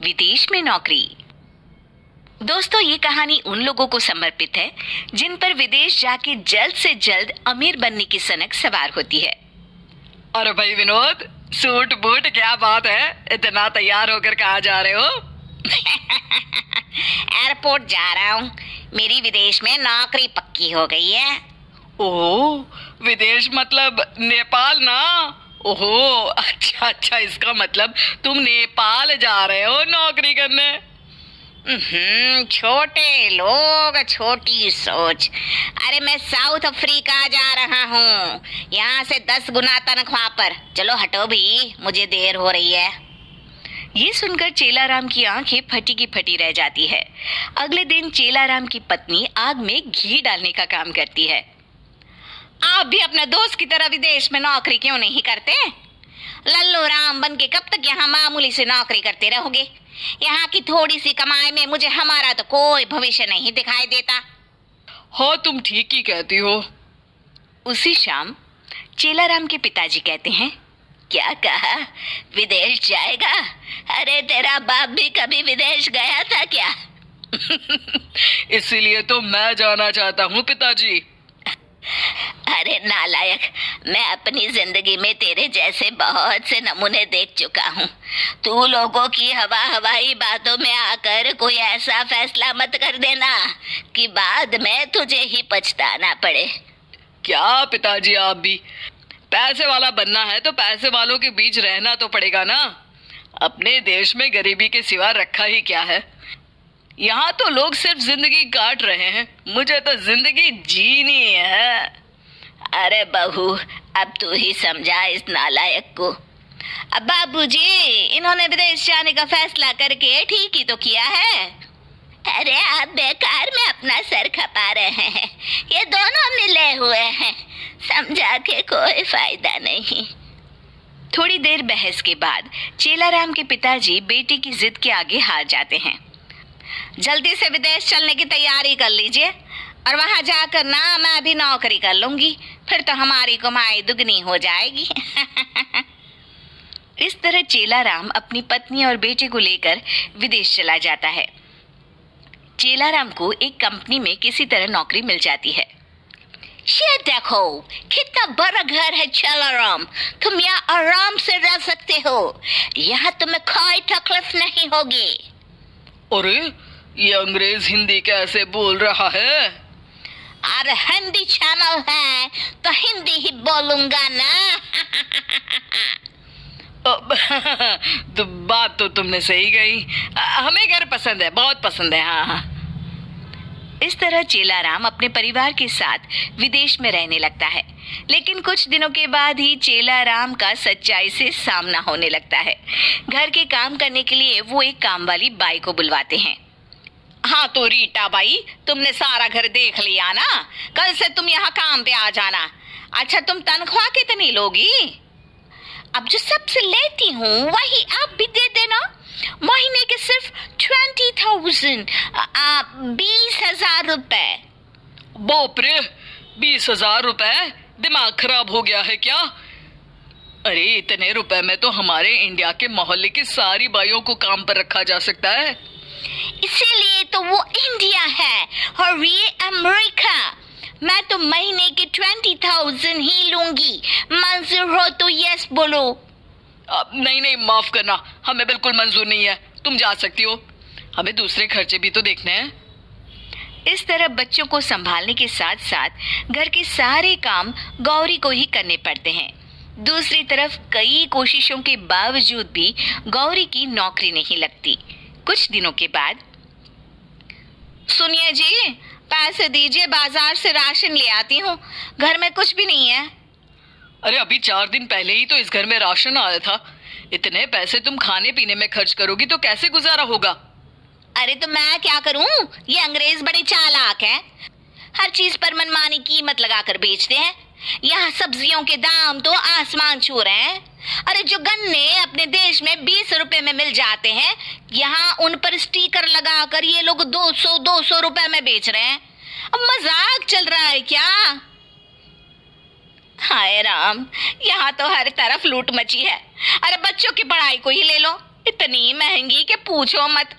विदेश में नौकरी। दोस्तों, ये कहानी उन लोगों को समर्पित है जिन पर विदेश जाके जल्द से जल्द अमीर बनने की सनक सवार होती है। अरे भाई विनोद, सूट बूट क्या बात है, इतना तैयार होकर कहाँ जा रहे हो? एयरपोर्ट जा रहा हूँ, मेरी विदेश में नौकरी पक्की हो गई है। ओह, विदेश मतलब नेपाल ना? ओहो, अच्छा, इसका मतलब तुम नेपाल जा रहे हो नौकरी करने? छोटे लोग, छोटी सोच। अरे मैं साउथ अफ्रीका जा रहा हूँ, यहाँ से 10 गुना तनख्वाह पर। चलो हटो भी, मुझे देर हो रही है। ये सुनकर चेलाराम की आंखें फटी की फटी रह जाती है। अगले दिन चेलाराम की पत्नी आग में घी डालने का काम करती है। आप भी अपने दोस्त की तरह विदेश में नौकरी क्यों नहीं करते? लल्लू राम बन के कब तक यहाँ मामूली से नौकरी करते रहोगे? यहाँ की थोड़ी सी कमाई में मुझे हमारा तो कोई भविष्य नहीं दिखाई देता। हाँ, तुम ठीक ही कहती हो। उसी शाम चेलाराम के पिताजी कहते हैं, क्या कहा, विदेश जाएगा? अरे तेरा बाप भी कभी विदेश गया था क्या? इसीलिए तो मैं जाना चाहता हूँ पिताजी। अरे नालायक, मैं अपनी जिंदगी में तेरे जैसे बहुत से नमूने देख चुका हूँ। तू लोगों की हवाई बातों में आकर कोई ऐसा फैसला मत कर देना कि बाद में तुझे ही पछताना पड़े। क्या पिताजी, आप भी पैसे वाला बनना है तो पैसे वालों के बीच रहना तो पड़ेगा ना। अपने देश में गरीबी के सिवा रखा ही क्या है? यहाँ तो लोग सिर्फ जिंदगी काट रहे हैं, मुझे तो जिंदगी जीनी है। अरे बहू, अब तू ही समझा इस नालायक को। अब बाबूजी, इन्होंने विदेश जाने का फैसला करके ठीक ही तो किया है। अरे आप बेकार में अपना सर खपा रहे हैं, ये दोनों मिले हुए हैं, समझा के कोई फायदा नहीं। थोड़ी देर बहस के बाद चेलाराम के पिताजी बेटी की जिद के आगे हार जाते हैं। जल्दी से विदेश चलने की तैयारी कर लीजिए और वहां जाकर ना मैं भी नौकरी कर लूंगी, फिर तो हमारी कमाई दुगनी हो जाएगी। इस तरह चेलाराम अपनी पत्नी और बेटे को लेकर विदेश चला जाता है। चेलाराम को एक कंपनी में किसी तरह नौकरी मिल जाती है। ये देखो कितना बड़ा घर है चेलाराम, तुम यहाँ आराम से रह सकते हो, यहाँ तुम्हें कोई तकलीफ नहीं होगी। अरे ये अंग्रेज हिंदी कैसे बोल रहा है? अरे हिंदी चैनल है तो हिंदी ही बोलूंगा ना। तो बात तो तुमने सही कही, हमें घर पसंद है, बहुत पसंद है। हाँ। इस तरह चेलाराम अपने परिवार के साथ विदेश में रहने लगता है। लेकिन कुछ दिनों के बाद ही चेलाराम का सच्चाई से सामना होने लगता है। घर के काम करने के लिए वो एक काम वाली बाई को बुलवाते हैं। हाँ तो रीटा बाई, तुमने सारा घर देख लिया ना, कल से तुम यहाँ काम पे आ जाना। अच्छा, तुम तनख्वाह कितनी लोगी? अब जो सबसे लेती हूँ वही आप भी दे देना। महीने के सिर्फ 20,000, 20,000 रुपए। बाप रे, 20,000 रुपए? दिमाग खराब हो गया है क्या? अरे इतने रुपए में तो हमारे इंडिया के मोहल्ले की सारी बाइयों को काम पर रखा जा सकता है। इसीलिए तो वो इंडिया है और ये अमेरिका। मैं तो महीने के 20,000 ही लूंगी, मंजूर हो तो यस बोलो। नहीं, माफ करना, हमें बिल्कुल मंजूर नहीं है। तुम जा सकती हो, हमें दूसरे खर्चे भी तो देखने हैं। इस तरह बच्चों को संभालने के साथ साथ घर के सारे काम गौरी को ही करने पड़ते हैं। दूसरी तरफ कई कोशिशों के बावजूद भी गौरी की नौकरी नहीं लगती। कुछ दिनों के बाद, सुनिए जी, पैसे दीजिए, बाजार से राशन ले आती हूँ, घर में कुछ भी नहीं है। अरे अभी 4 दिन पहले ही तो इस घर में राशन आया था। इतने पैसे तुम खाने पीने में खर्च करोगी तो कैसे गुजारा होगा? अरे तो मैं क्या करूं, ये अंग्रेज बड़े चालाक हैं, हर चीज पर मनमानी कीमत लगाकर बेचते हैं। यहाँ सब्जियों के दाम तो आसमान छू रहे हैं। अरे जो गन्ने अपने देश में 20 रुपए में मिल जाते हैं, यहाँ उन पर स्टिकर लगाकर ये लोग 200 रुपए में बेच रहे हैं। अब मजाक चल रहा है क्या? हाय राम, यहाँ तो हर तरफ लूट मची है। अरे बच्चों की पढ़ाई को ही ले लो, इतनी महंगी कि पूछो मत।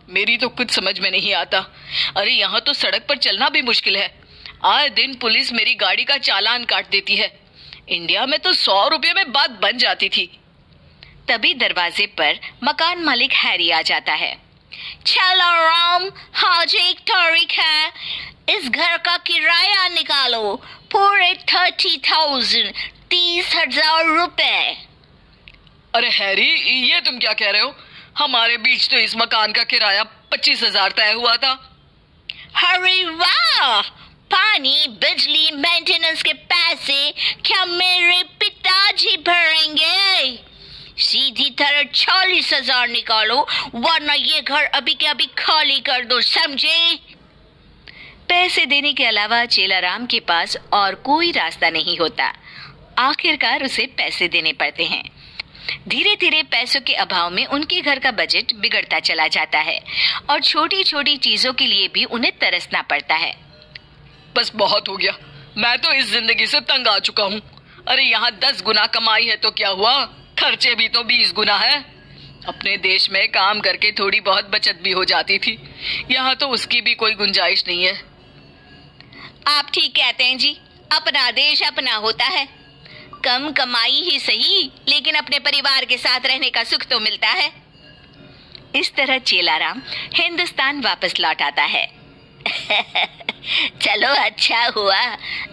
मेरी तो कुछ समझ में नहीं आता। अरे यहाँ तो सड़क पर चलना भी मुश्किल है। आए दिन पुलिस मेरी गाड़ी का चालान काट देती है। इंडिया में तो 100 रुपये में बात बन जाती थी। तभी दरवाजे पर मकान मालिक हैरी आ जाता है। चलो राम, आज एक तारीख है, इस घर का किराया निकालो, पूरे 30,000, 30,000 रुपए। अरे हैरी, ये तुम क्या कह रहे हो? हमारे बीच तो इस मकान का किराया 25,000 तय हुआ था। अरे वाह, पानी बिजली मेंटेनेंस के पैसे क्या मेरे पिताजी भरेंगे? सीधी तरह 40,000 निकालो, वरना ये घर अभी के अभी खाली कर दो, समझे? पैसे देने के अलावा चेलाराम के पास और कोई रास्ता नहीं होता। आखिरकार उसे पैसे देने पड़ते हैं। धीरे धीरे पैसों के अभाव में उनके घर का बजट बिगड़ता चला जाता है और छोटी छोटी चीजों के लिए भी उन्हें तरसना पड़ता है। बस बहुत हो गया, मैं तो इस जिंदगी से तंग आ चुका हूँ। अरे यहाँ 10 गुना कमाई है तो क्या हुआ, खर्चे भी तो 20 गुना है। अपने देश में काम करके थोड़ी बहुत बचत भी हो जाती थी, यहाँ तो उसकी भी कोई गुंजाइश नहीं है। आप ठीक कहते हैं जी, अपना देश अपना होता है। कम कमाई ही सही, लेकिन अपने परिवार के साथ रहने का सुख तो मिलता है। इस तरह चेलाराम हिंदुस्तान वापस लौट आता है। चलो अच्छा हुआ,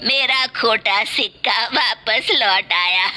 मेरा खोटा सिक्का वापस लौट आया।